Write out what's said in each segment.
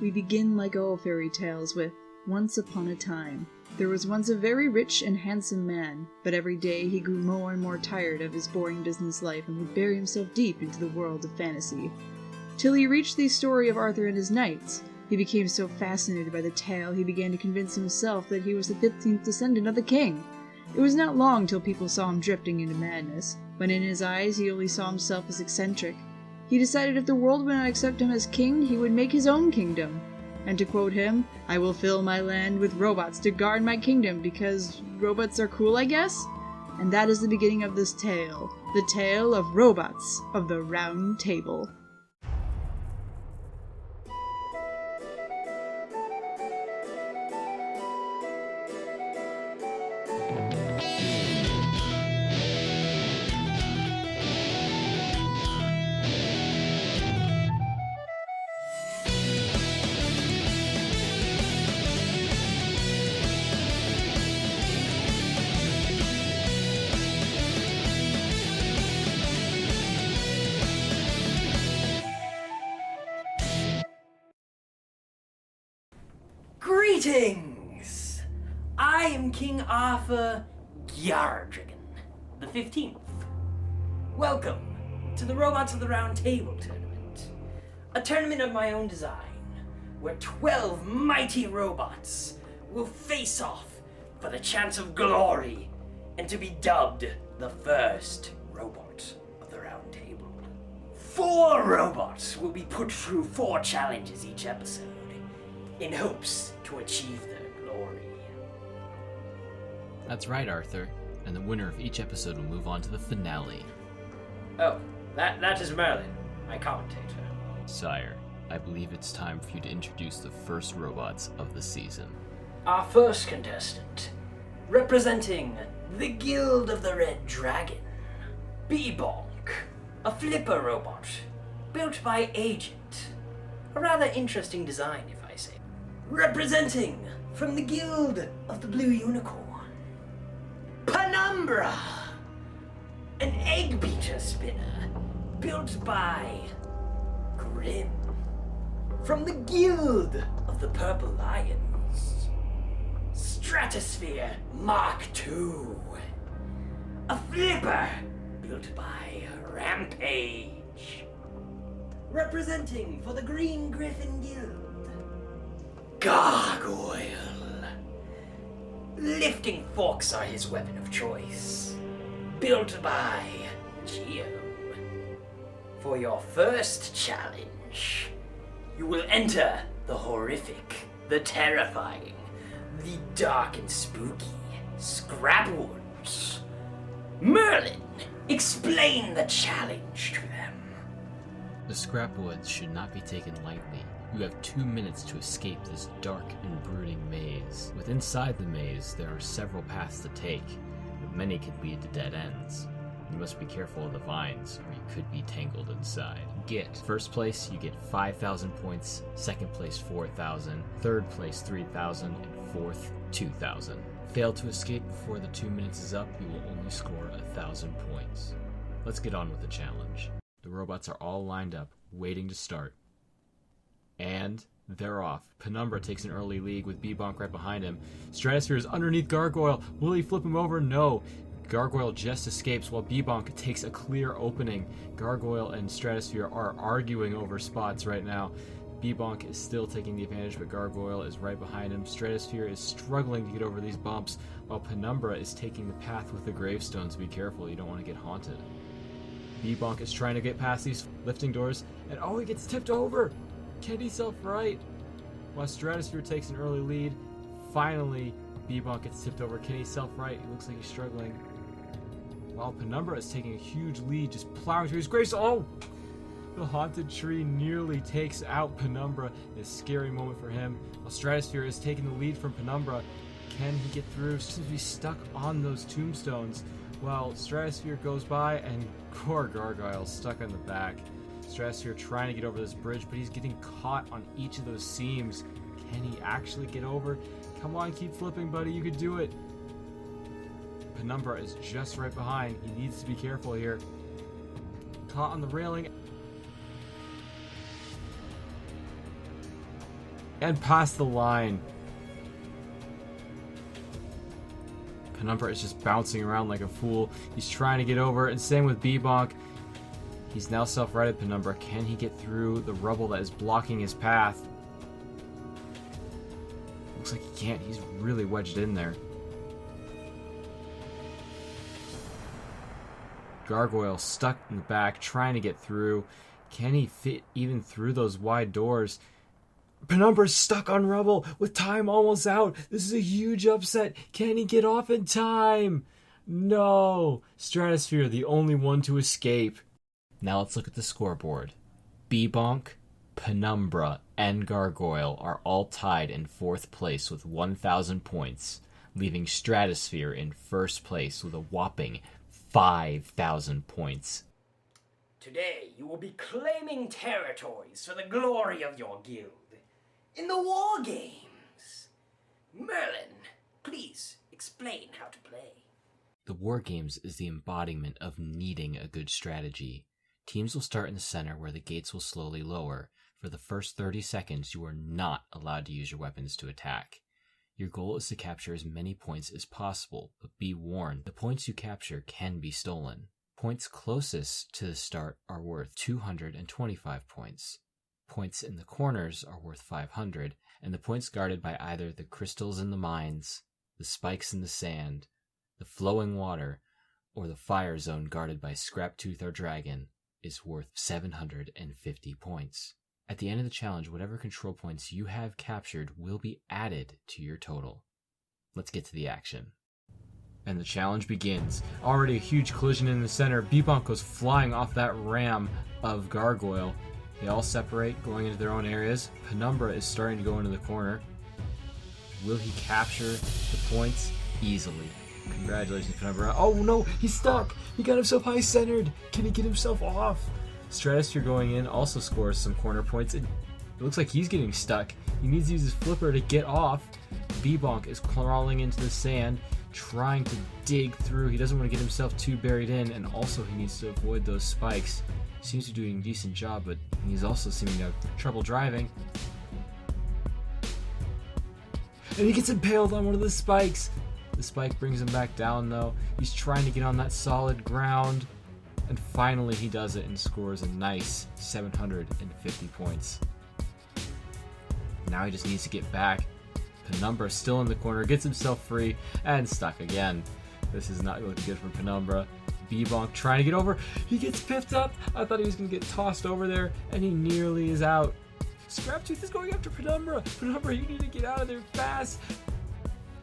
We begin like all fairy tales with once upon a time. There was once a very rich and handsome man, but every day he grew more and more tired of his boring business life and would bury himself deep into the world of fantasy. Till he reached the story of Arthur and his knights. He became so fascinated by the tale he began to convince himself that he was the 15th descendant of the king. It was not long till people saw him drifting into madness, when in his eyes he only saw himself as eccentric. He decided if the world would not accept him as king, he would make his own kingdom. And to quote him, "I will fill my land with robots to guard my kingdom because robots are cool, I guess?" And that is the beginning of this tale, the tale of Robots of the Round Table. Greetings! I am King Arthur Gyardragon, the 15th. Welcome to the Robots of the Round Table tournament. A tournament of my own design, where 12 mighty robots will face off for the chance of glory and to be dubbed the first Robot of the Round Table. 4 robots will be put through 4 challenges each episode, in hopes to achieve their glory. That's right, Arthur. And the winner of each episode will move on to the finale. Oh, that is Merlin, my commentator. Sire, I believe it's time for you to introduce the first robots of the season. Our first contestant, representing the Guild of the Red Dragon, B-Bonk, a flipper robot built by Agent. A rather interesting design, if I say. Representing from the Guild of the Blue Unicorn, Penumbra, an egg beater spinner built by Grim. From the Guild of the Purple Lions, Stratosphere Mark II, a flipper built by Rampage. Representing for the Green Griffin Guild, Gargoyle. Lifting forks are his weapon of choice. Built by Geo. For your first challenge, you will enter the horrific, the terrifying, the dark and spooky Scrapwoods. Merlin, explain the challenge to them. The Scrapwoods should not be taken lightly. You have 2 minutes to escape this dark and brooding maze. With inside the maze, there are several paths to take, but many could lead to dead ends. You must be careful of the vines, or you could be tangled inside. First place, you get 5,000 points, second place 4,000, third place 3,000, and fourth 2,000. Fail to escape before the 2 minutes is up, you will only score 1,000 points. Let's get on with the challenge. The robots are all lined up, waiting to start. And they're off. Penumbra takes an early lead with B-Bonk right behind him. Stratosphere is underneath Gargoyle. Will he flip him over? No. Gargoyle just escapes while B-Bonk takes a clear opening. Gargoyle and Stratosphere are arguing over spots right now. B-Bonk is still taking the advantage, but Gargoyle is right behind him. Stratosphere is struggling to get over these bumps, while Penumbra is taking the path with the gravestones. Be careful, you don't want to get haunted. B-Bonk is trying to get past these lifting doors, and oh, he gets tipped over! Can he self-right? While Stratosphere takes an early lead, finally B-Bonk gets tipped over. Can he self-right? He looks like he's struggling. While Penumbra is taking a huge lead, just plowing through his gravestone. Oh! The haunted tree nearly takes out Penumbra. It's a scary moment for him. While Stratosphere is taking the lead from Penumbra, can he get through? Seems to be stuck on those tombstones. While Stratosphere goes by, and poor Gargoyle stuck on the back. Stratosphere trying to get over this bridge, but he's getting caught on each of those seams. Can he actually get over? Come on, keep flipping, buddy. You could do it. Penumbra is just right behind. He needs to be careful here. Caught on the railing. and past the line. Penumbra is just bouncing around like a fool. He's trying to get over, and same with Bebonk. He's now self-righted Penumbra. Can he get through the rubble that is blocking his path? Looks like he can't. He's really wedged in there. Gargoyle stuck in the back, trying to get through. Can he fit even through those wide doors? Penumbra's stuck on rubble with time almost out. This is a huge upset. Can he get off in time? No. Stratosphere, the only one to escape. Now let's look at the scoreboard. Bebonk, Penumbra, and Gargoyle are all tied in 4th place with 1,000 points, leaving Stratosphere in 1st place with a whopping 5,000 points. Today you will be claiming territories for the glory of your guild in the war games. Merlin, please explain how to play. The war games is the embodiment of needing a good strategy. Teams will start in the center where the gates will slowly lower. For the first 30 seconds, you are not allowed to use your weapons to attack. Your goal is to capture as many points as possible, but be warned, the points you capture can be stolen. Points closest to the start are worth 225 points. Points in the corners are worth 500, and the points guarded by either the crystals in the mines, the spikes in the sand, the flowing water, or the fire zone guarded by Scraptooth or Dragon is worth 750 points. At the end of the challenge, whatever control points you have captured will be added to your total. Let's get to the action. And the challenge begins. Already a huge collision in the center. Bebonk goes flying off that ram of Gargoyle. They all separate, going into their own areas. Penumbra is starting to go into the corner. Will he capture the points? Easily. Congratulations, Penumbra. Oh no, he's stuck! He got himself high-centered! Can he get himself off? Stratosphere going in also scores some corner points. It looks like he's getting stuck. He needs to use his flipper to get off. Bebonk is crawling into the sand, trying to dig through. He doesn't want to get himself too buried in, and also he needs to avoid those spikes. Seems to be doing a decent job, but he's also seeming to have trouble driving. And he gets impaled on one of the spikes. The spike brings him back down, though. He's trying to get on that solid ground. And finally he does it and scores a nice 750 points. Now he just needs to get back. Penumbra still in the corner, gets himself free, and stuck again. This is not looking good for Penumbra. Bebonk trying to get over. He gets piffed up. I thought he was going to get tossed over there, and he nearly is out. Scraptooth is going after Penumbra. Penumbra, you need to get out of there fast.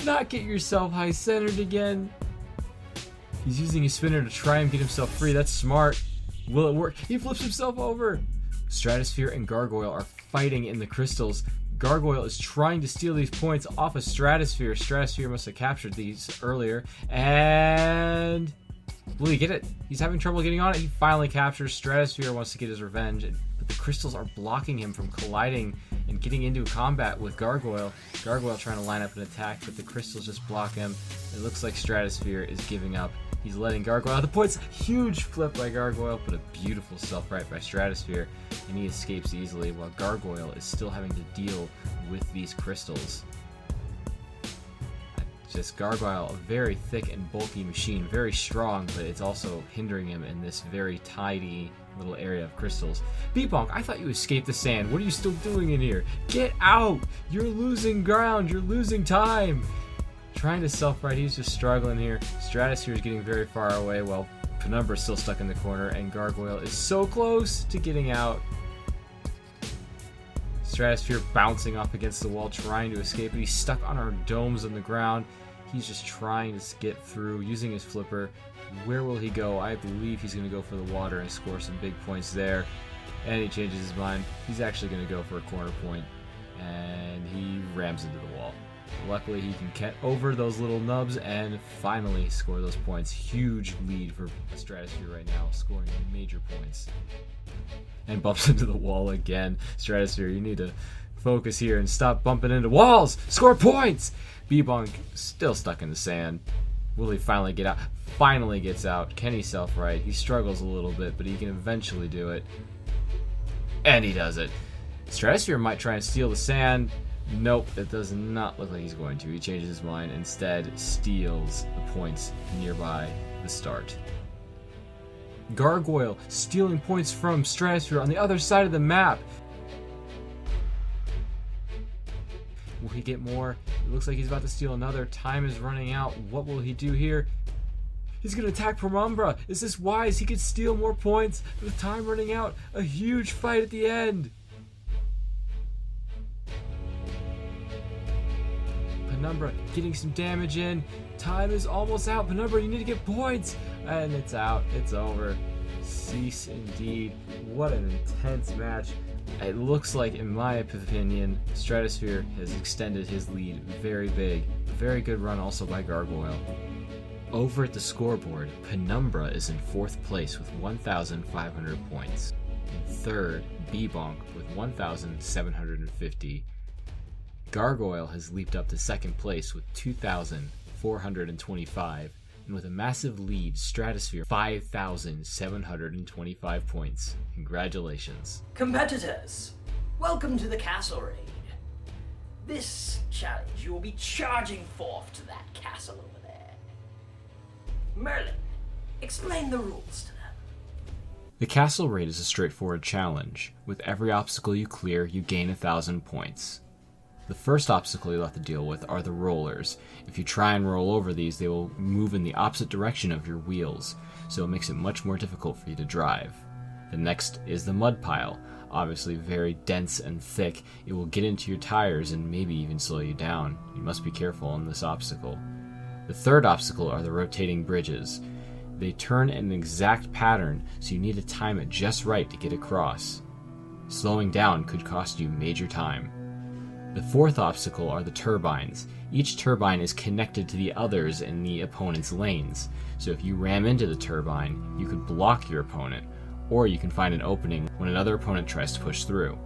Not get yourself high-centered again. He's using his spinner to try and get himself free. That's smart. Will it work? He flips himself over. Stratosphere and Gargoyle are fighting in the crystals. Gargoyle is trying to steal these points off of Stratosphere. Stratosphere must have captured these earlier. And will he get it? He's having trouble getting on it. He finally captures. Stratosphere wants to get his revenge, but the crystals are blocking him from colliding and getting into combat with Gargoyle. Gargoyle trying to line up an attack, but the crystals just block him. It looks like Stratosphere is giving up. He's letting Gargoyle out the points. Huge flip by Gargoyle, but a beautiful self-right by Stratosphere, and he escapes easily while Gargoyle is still having to deal with these crystals. Just Gargoyle, a very thick and bulky machine, very strong, but it's also hindering him in this very tidy little area of crystals. Bebonk, I thought you escaped the sand. What are you still doing in here? Get out! You're losing ground. You're losing time. Trying to self-right, he's just struggling here. Stratosphere is getting very far away while Penumbra is still stuck in the corner, and Gargoyle is so close to getting out. Stratosphere bouncing off against the wall, trying to escape, but he's stuck on our domes on the ground. He's just trying to get through, using his flipper. Where will he go? I believe he's going to go for the water and score some big points there. And he changes his mind. He's actually going to go for a corner point, and he rams into the wall. Luckily, he can get over those little nubs and finally score those points. Huge lead for Stratosphere right now, scoring major points. And bumps into the wall again. Stratosphere, you need to focus here and stop bumping into walls. Score points! Bebonk still stuck in the sand. Will he finally get out? Finally gets out. Can he self-right? He struggles a little bit, but he can eventually do it. And he does it. Stratosphere might try and steal the sand, Nope, it does not look like he's going to. He changes his mind, instead steals the points nearby the start. Gargoyle stealing points from Stratosphere on the other side of the map. Will he get more? It looks like he's about to steal another. Time is running out. What will he do here? He's going to attack Penumbra. Is this wise? He could steal more points with time running out. A huge fight at the end. Penumbra getting some damage in. Time is almost out. Penumbra, you need to get points. And it's out. It's over. Cease indeed. What an intense match. It looks like, in my opinion, Stratosphere has extended his lead very big. A very good run also by Gargoyle. Over at the scoreboard, Penumbra is in 4th place with 1,500 points. In 3rd, B-Bonk with 1,750. Gargoyle has leaped up to 2nd place with 2,425. And with a massive lead, Stratosphere 5,725 points. Congratulations. Competitors, welcome to the castle raid. This challenge, you will be charging forth to that castle over there. Merlin, explain the rules to them. The castle raid is a straightforward challenge. With every obstacle you clear, you gain 1,000 points. The first obstacle you'll have to deal with are the rollers. If you try and roll over these, they will move in the opposite direction of your wheels, so it makes it much more difficult for you to drive. The next is the mud pile. Obviously very dense and thick, it will get into your tires and maybe even slow you down. You must be careful on this obstacle. The third obstacle are the rotating bridges. They turn in an exact pattern, so you need to time it just right to get across. Slowing down could cost you major time. The fourth obstacle are the turbines. Each turbine is connected to the others in the opponent's lanes, so if you ram into the turbine, you could block your opponent, or you can find an opening when another opponent tries to push through.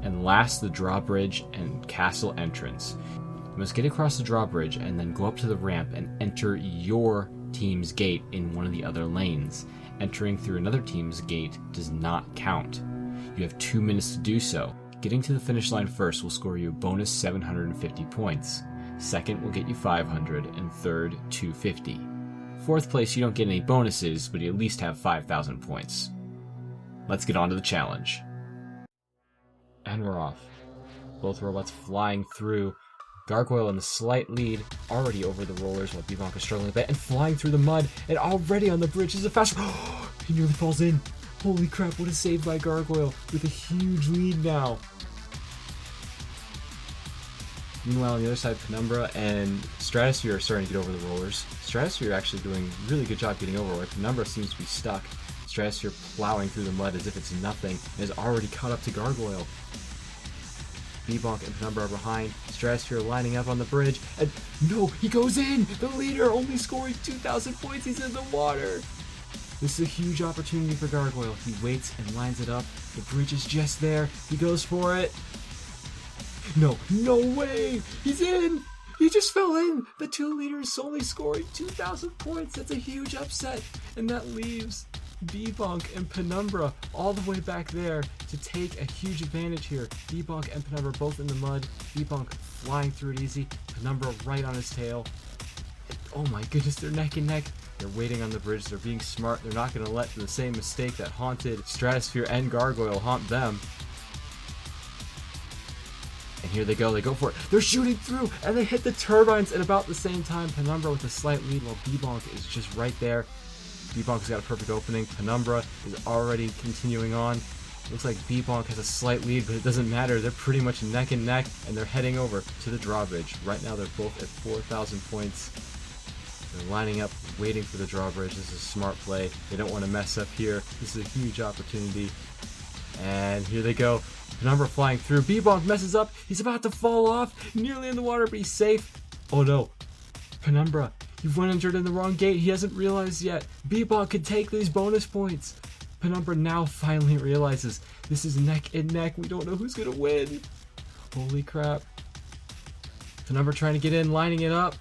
And last, the drawbridge and castle entrance. You must get across the drawbridge and then go up to the ramp and enter your team's gate in one of the other lanes. Entering through another team's gate does not count. You have 2 minutes to do so. Getting to the finish line first will score you a bonus 750 points. Second will get you 500, and third, 250. Fourth place, you don't get any bonuses, but you at least have 5,000 points. Let's get on to the challenge. And we're off. Both robots flying through. Gargoyle in the slight lead, already over the rollers while B-Bonk is struggling a bit, and flying through the mud, and already on the bridge is a fast... He nearly falls in. Holy crap, what a save by Gargoyle, with a huge lead now. Meanwhile, on the other side, Penumbra and Stratosphere are starting to get over the rollers. Stratosphere actually doing a really good job getting over, while Penumbra seems to be stuck. Stratosphere plowing through the mud as if it's nothing, and is already caught up to Gargoyle. B-Bonk and Penumbra are behind. Stratosphere lining up on the bridge, and no, he goes in! The leader only scoring 2,000 points, he's in the water! This is a huge opportunity for Gargoyle. He waits and lines it up. The bridge is just there. He goes for it. No way! He's in! He just fell in! The 2 leaders only scoring 2,000 points. That's a huge upset. And that leaves B-Bonk and Penumbra all the way back there to take a huge advantage here. B-Bonk and Penumbra both in the mud. B-Bonk flying through it easy. Penumbra right on his tail. Oh my goodness, they're neck and neck. They're waiting on the bridge. They're being smart. They're not going to let the same mistake that haunted Stratosphere and Gargoyle haunt them. And here they go. They go for it. They're shooting through, and they hit the turbines at about the same time. Penumbra with a slight lead, while B-Bonk is just right there. B-Bonk's got a perfect opening. Penumbra is already continuing on. Looks like B-Bonk has a slight lead, but it doesn't matter. They're pretty much neck and neck, and they're heading over to the drawbridge. Right now, they're both at 4,000 points. They're lining up, waiting for the drawbridge. This is a smart play. They don't want to mess up here. This is a huge opportunity. And here they go. Penumbra flying through. B-Bonk messes up. He's about to fall off. Nearly in the water, but he's safe. Oh no. Penumbra, you've went entered in the wrong gate. He hasn't realized yet. B-Bonk could take these bonus points. Penumbra now finally realizes this is neck and neck. We don't know who's going to win. Holy crap. Penumbra trying to get in, lining it up.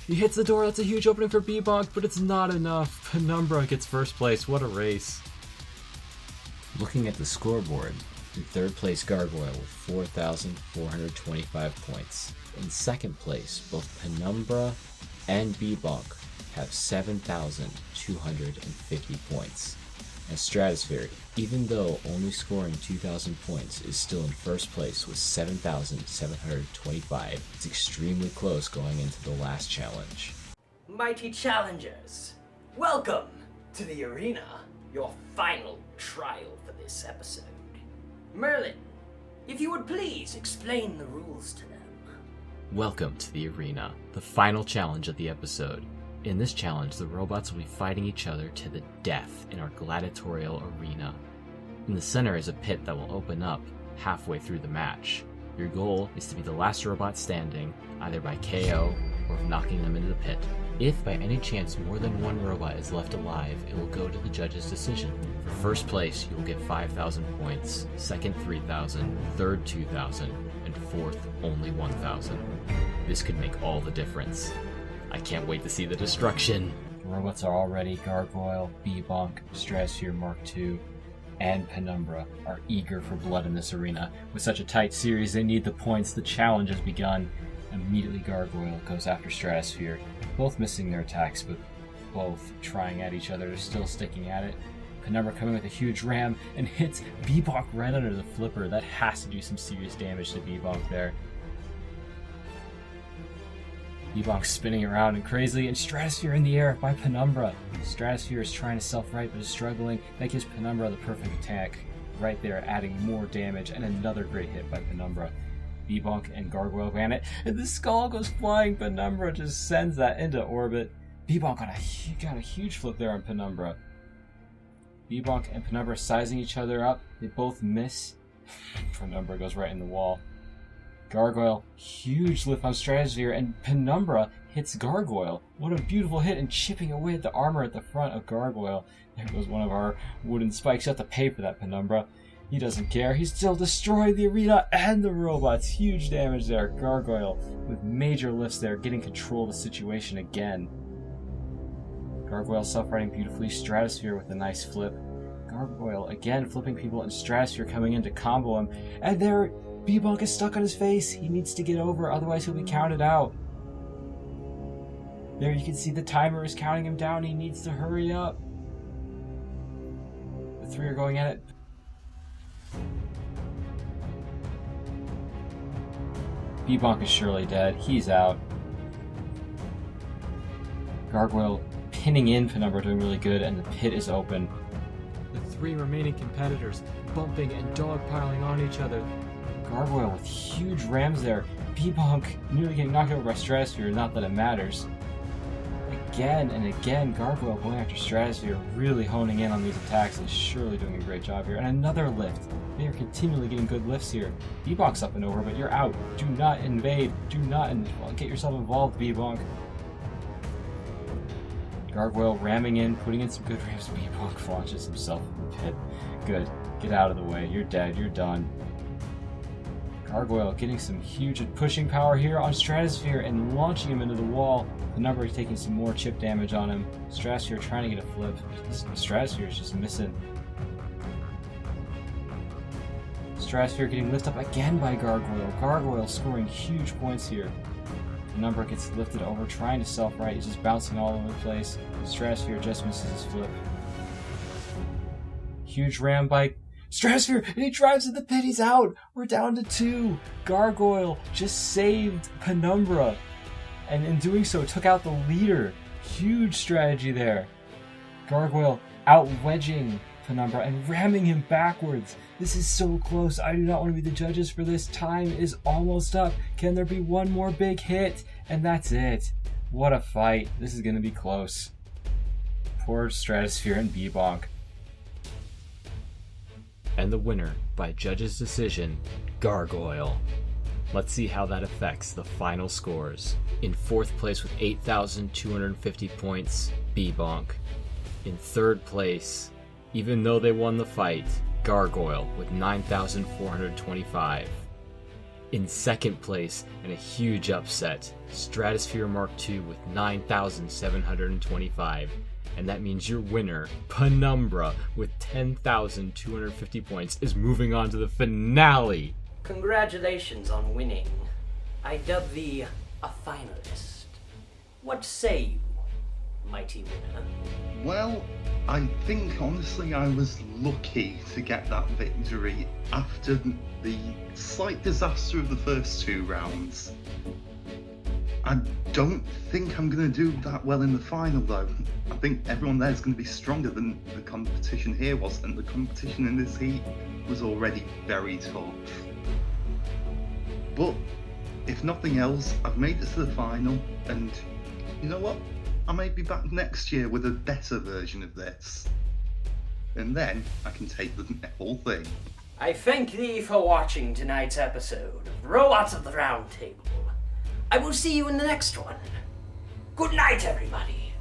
He hits the door. That's a huge opening for B-Bonk, but it's not enough. Penumbra gets first place. What a race. Looking at the scoreboard, In third place, Gargoyle with 4,425 points. In second place, both Penumbra and Bebonk have 7,250 points. And Stratosphere, even though only scoring 2,000 points, is still in first place with 7,725. It's extremely close going into the last challenge. Mighty challengers, welcome to the arena, your final trial for this episode. Merlin, if you would please explain the rules to them. Welcome to the arena, the final challenge of the episode. In this challenge, the robots will be fighting each other to the death in our gladiatorial arena. In the center is a pit that will open up halfway through the match. Your goal is to be the last robot standing, either by KO or knocking them into the pit. If by any chance more than one robot is left alive, it will go to the judge's decision. For first place, you will get 5,000 points, second 3,000, third 2,000, and fourth only 1,000. This could make all the difference. I can't wait to see the destruction. The robots are all ready. Gargoyle, Bebonk, Stratosphere Mark II, and Penumbra are eager for blood in this arena. With such a tight series, they need the points. The challenge has begun. Immediately, Gargoyle goes after Stratosphere, both missing their attacks, but both trying at each other. They're still sticking at it. Penumbra coming with a huge ram and hits Bebonk right under the flipper. That has to do some serious damage to Bebonk there. Bebonk spinning around and crazily, and Stratosphere in the air by Penumbra. Stratosphere is trying to self-right but is struggling. That gives Penumbra the perfect attack right there, adding more damage, and another great hit by Penumbra. Bebonk and Gargoyle ran it, and the skull goes flying. Penumbra just sends that into orbit. Bebonk got a huge flip there on Penumbra. Bebonk and Penumbra sizing each other up. They both miss. Penumbra goes right in the wall. Gargoyle, huge lift on Stratosphere, and Penumbra hits Gargoyle. What a beautiful hit, and chipping away at the armor at the front of Gargoyle. There goes one of our wooden spikes. You have to pay for that, Penumbra. He doesn't care. He's still destroying the arena and the robots. Huge damage there. Gargoyle with major lifts there, getting control of the situation again. Gargoyle self-righting beautifully. Stratosphere with a nice flip. Gargoyle again flipping people, and Stratosphere coming in to combo him. And there, Bebonk is stuck on his face. He needs to get over, otherwise he'll be counted out. There you can see the timer is counting him down. He needs to hurry up. The three are going at it. Bebonk is surely dead. He's out. Gargoyle pinning in Penumbra, doing really good, and the pit is open. The three remaining competitors bumping and dogpiling on each other. Gargoyle with huge rams there. Bebonk nearly getting knocked over by Stratosphere, not that it matters. Again and again, Gargoyle going after Stratosphere, really honing in on these attacks and surely doing a great job here. And another lift. They are continually getting good lifts here. Bebonk's up and over, but you're out. Do not invade. Do not get yourself involved, Bebonk. Gargoyle ramming in, putting in some good rams. Bebonk launches himself in the pit. Good. Get out of the way. You're dead. You're done. Gargoyle getting some huge pushing power here on Stratosphere and launching him into the wall. Penumbra is taking some more chip damage on him. Stratosphere trying to get a flip. Stratosphere is just missing. Stratosphere getting lifted up again by Gargoyle. Gargoyle scoring huge points here. Penumbra gets lifted over, trying to self-right. He's just bouncing all over the place. Stratosphere just misses his flip. Huge ram by Stratosphere, and he drives in the pit. He's out. We're down to 2. Gargoyle just saved Penumbra, and in doing so took out the leader. Huge strategy there. Gargoyle out wedging Penumbra and ramming him backwards. This is so close. I do not want to be the judges for this. Time is almost up. Can there be one more big hit? And that's it. What a fight. This is going to be close. Poor Stratosphere and Bebonk. And the winner, by judge's decision, Gargoyle. Let's see how that affects the final scores. In fourth place with 8,250 points, Bebonk. In third place, even though they won the fight, Gargoyle with 9,425. In second place, and a huge upset, Stratosphere Mark II with 9,725. And that means your winner, Penumbra, with 10,250 points, is moving on to the finale. Congratulations on winning. I dub thee a finalist. What say you, mighty winner? Well, I think honestly I was lucky to get that victory after the slight disaster of the first 2 rounds. I don't think I'm going to do that well in the final though. I think everyone there is going to be stronger than the competition here was, and the competition in this heat was already very tough. But if nothing else, I've made it to the final, and you know what? I may be back next year with a better version of this. And then I can take the whole thing. I thank thee for watching tonight's episode of Robots of the Round Table. I will see you in the next one. Good night, everybody.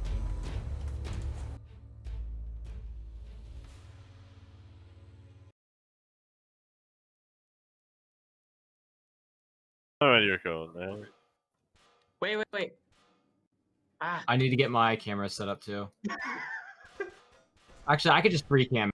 Alright, you're going now. Wait. I need to get my camera set up too. Actually, I could just free cam